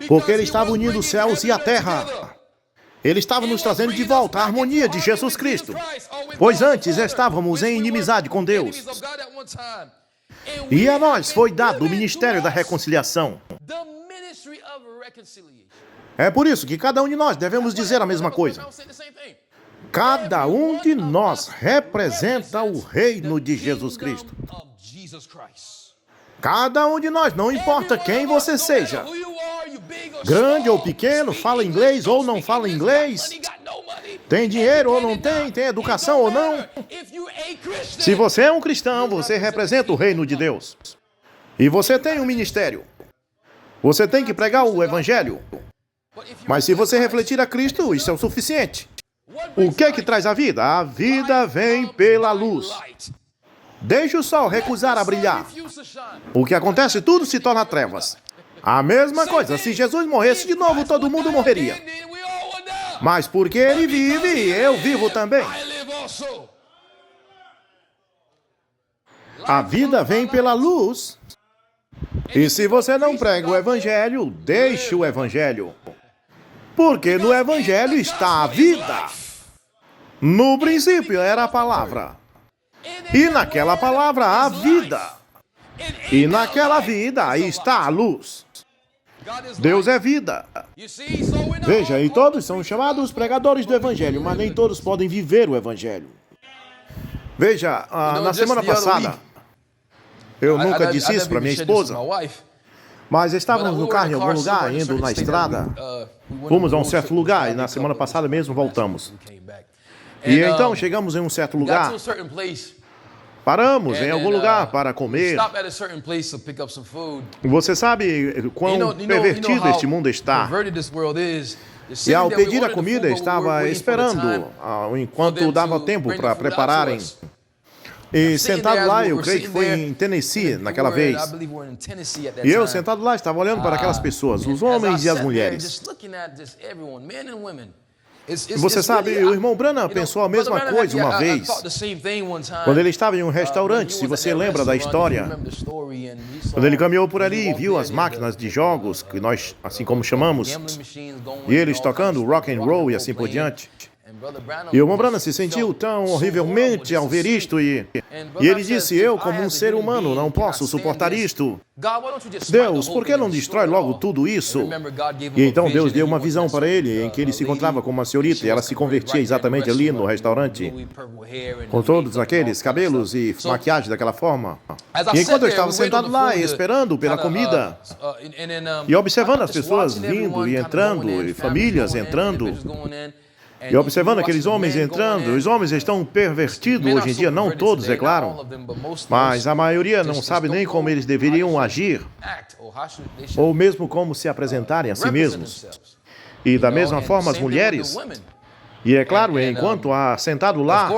Porque Ele estava unindo os céus e a terra. Ele estava nos trazendo de volta a harmonia de Jesus Cristo. Pois antes estávamos em inimizade com Deus. E a nós foi dado o ministério da reconciliação. É por isso que cada um de nós devemos dizer a mesma coisa. Cada um de nós representa o reino de Jesus Cristo. Cada um de nós, não importa quem você seja, grande ou pequeno, fala inglês ou não fala inglês, tem dinheiro ou não tem, tem educação ou não. Se você é um cristão, você representa o reino de Deus. E você tem um ministério. Você tem que pregar o evangelho. Mas se você refletir a Cristo, isso é o suficiente. O que é que traz a vida? A vida vem pela luz. Deixe o sol recusar a brilhar. O que acontece? Tudo se torna trevas. A mesma coisa, se Jesus morresse de novo, todo mundo morreria. Mas porque Ele vive, eu vivo também. A vida vem pela luz. E se você não prega o evangelho, deixe o evangelho. Porque no evangelho está a vida. No princípio era a palavra. E naquela palavra há vida. E naquela vida aí está a luz. Deus é vida. Veja, e todos são chamados pregadores do evangelho, mas nem todos podem viver o evangelho. Veja, na semana passada, eu nunca disse isso para minha esposa, mas estávamos no carro em algum lugar, indo na estrada. Fomos a um certo lugar e na semana passada mesmo voltamos. E então chegamos em um certo lugar. Paramos em algum lugar para comer. Você sabe quão pervertido este mundo está. E ao pedir a comida, estava esperando enquanto dava tempo para prepararem. E sentado lá, eu creio que foi em Tennessee naquela vez. E eu sentado lá estava olhando para aquelas pessoas, os homens e as mulheres. Você sabe, o irmão Branham pensou a mesma coisa uma vez, quando ele estava em um restaurante, se você lembra da história. Quando ele caminhou por ali e viu as máquinas de jogos, que nós, assim como chamamos, e eles tocando rock and roll e assim por diante. E o irmão Branham se sentiu tão horrivelmente ao ver isto e ele disse, eu como um ser humano não posso suportar isto. Deus, por que não destrói logo tudo isso? E então Deus deu uma visão para ele em que ele se encontrava com uma senhorita e ela se convertia exatamente ali no restaurante, com todos aqueles cabelos e maquiagem daquela forma. E enquanto eu estava sentado lá esperando pela comida e observando as pessoas vindo e entrando e famílias entrando, e observando aqueles homens entrando, os homens estão pervertidos hoje em dia, não todos, é claro, mas a maioria não sabe nem como eles deveriam agir, ou mesmo como se apresentarem a si mesmos. E da mesma forma as mulheres, e é claro, enquanto sentado lá,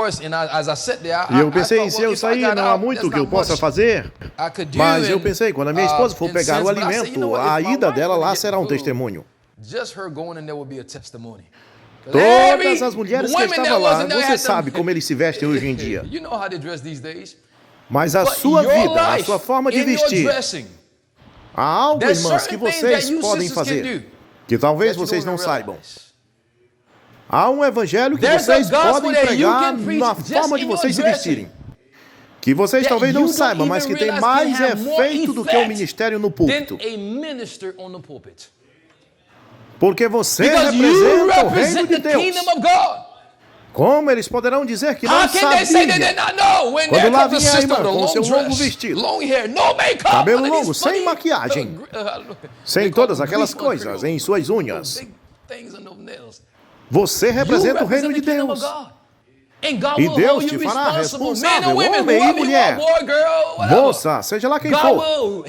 e eu pensei, se eu sair não há muito que eu possa fazer, mas eu pensei, quando a minha esposa for pegar o alimento, a ida dela lá será um testemunho. Todas as mulheres que estavam lá, você sabe como eles se vestem hoje em dia. Mas a sua vida, a sua forma de vestir, há algo, irmãs, que vocês podem fazer, que talvez vocês não saibam. Há um evangelho que vocês podem pregar na forma de vocês se vestirem, que vocês talvez não saibam, mas que tem mais efeito do que o ministério no púlpito. Porque você representa o reino de Deus. Como eles poderão dizer que não sabiam? Quando lá vinha a irmã com seu longo vestido, cabelo longo, sem maquiagem, sem todas aquelas coisas em suas unhas. Você representa o reino de Deus. E Deus te fará responsável, homem e mulher, moça, seja lá quem for.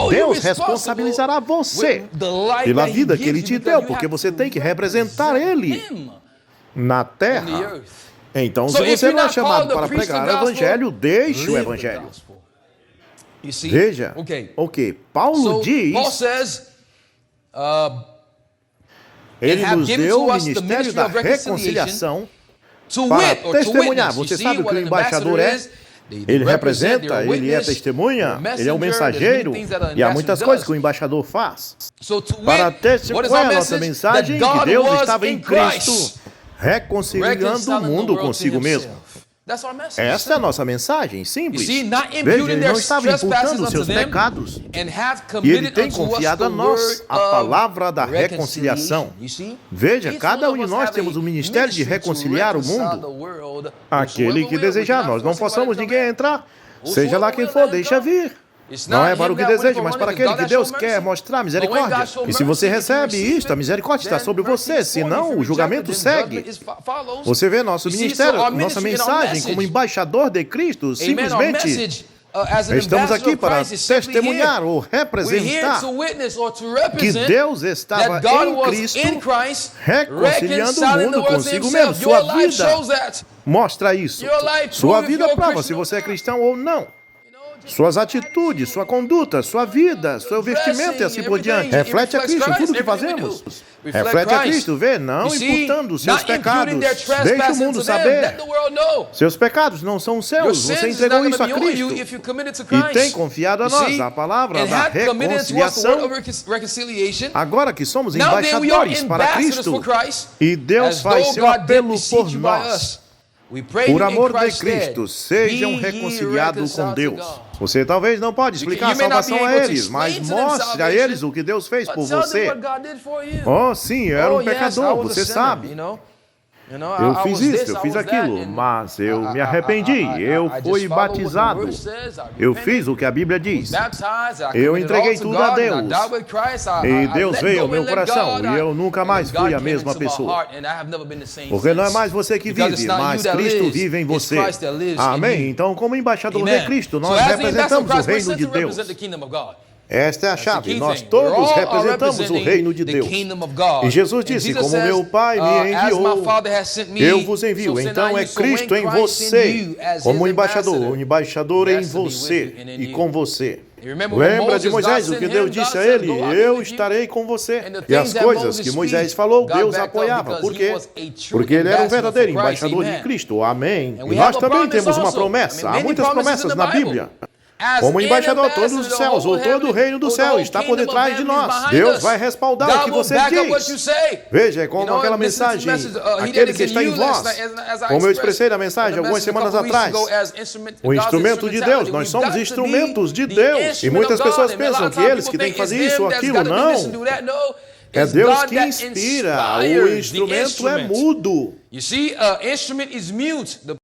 Deus responsabilizará você pela vida que Ele te deu, porque você tem que representar Ele na terra. Então, se você não é chamado para pregar o Evangelho, deixe o Evangelho. Veja, Paulo diz, Ele nos deu o ministério da reconciliação, para testemunhar. Você sabe o que o embaixador é? Ele representa, ele é testemunha, ele é o mensageiro, e há muitas coisas que o embaixador faz. Para testemunhar, qual é a nossa mensagem? Que Deus estava em Cristo, reconciliando o mundo consigo mesmo. Esta é a nossa mensagem, simples. Veja, ele não estava imputando seus pecados. E ele tem confiado a nós a palavra da reconciliação. Veja, cada um de nós temos o ministério de reconciliar o mundo. Aquele que desejar, nós não forçamos ninguém a entrar. Seja lá quem for, deixa vir. Não é para o que deseja, mas para aquele que Deus quer mostrar misericórdia. E se você recebe isto, a misericórdia está sobre você, senão o julgamento segue. Você vê nosso ministério, nossa mensagem como embaixador de Cristo, simplesmente estamos aqui para testemunhar ou representar que Deus estava em Cristo, reconciliando o mundo consigo mesmo. Sua vida mostra isso. Sua vida prova se você é cristão ou não. Suas atitudes, sua conduta, sua vida, seu vestimento e assim por diante. Reflete a Cristo em tudo que fazemos. Reflete a Cristo, vê, não imputando seus pecados. Deixe o mundo saber. Seus pecados não são seus, você entregou isso a Cristo. E tem confiado a nós a palavra da reconciliação. Agora que somos embaixadores para Cristo, e Deus faz seu apelo por nós. Por amor de Cristo, sejam reconciliados com Deus. Você talvez não pode explicar a salvação a eles, mas mostre a eles o que Deus fez por você. Oh, sim, eu era um pecador, você sabe. Eu fiz isso, eu fiz aquilo, mas eu me arrependi, eu fui batizado, eu fiz o que a Bíblia diz, eu entreguei tudo a Deus, e Deus veio ao meu coração, e eu nunca mais fui a mesma pessoa, porque não é mais você que vive, mas Cristo vive em você. Amém? Então, como embaixador de Cristo, nós representamos o reino de Deus. Esta é a chave. Nós todos representamos o reino de Deus. E Jesus disse, como meu Pai me enviou, eu vos envio. Então é Cristo em você, como embaixador, o embaixador em você e com você. Lembra de Moisés, o que Deus disse a ele? Eu estarei com você. E as coisas que Moisés falou, Deus apoiava. Por quê? Porque ele era um verdadeiro embaixador de Cristo. Amém. E nós também temos uma promessa. Há muitas promessas na Bíblia. Como embaixador, todos os céus, ou todo o reino do céu está por detrás de nós. Deus vai respaldar o que você diz. Veja, é como aquela mensagem, aquele que está em vós. Como eu expressei na mensagem algumas semanas atrás. O instrumento de Deus, nós somos instrumentos de Deus. E muitas pessoas pensam que eles que têm que fazer isso ou aquilo. Não. É Deus que inspira. O instrumento é mudo.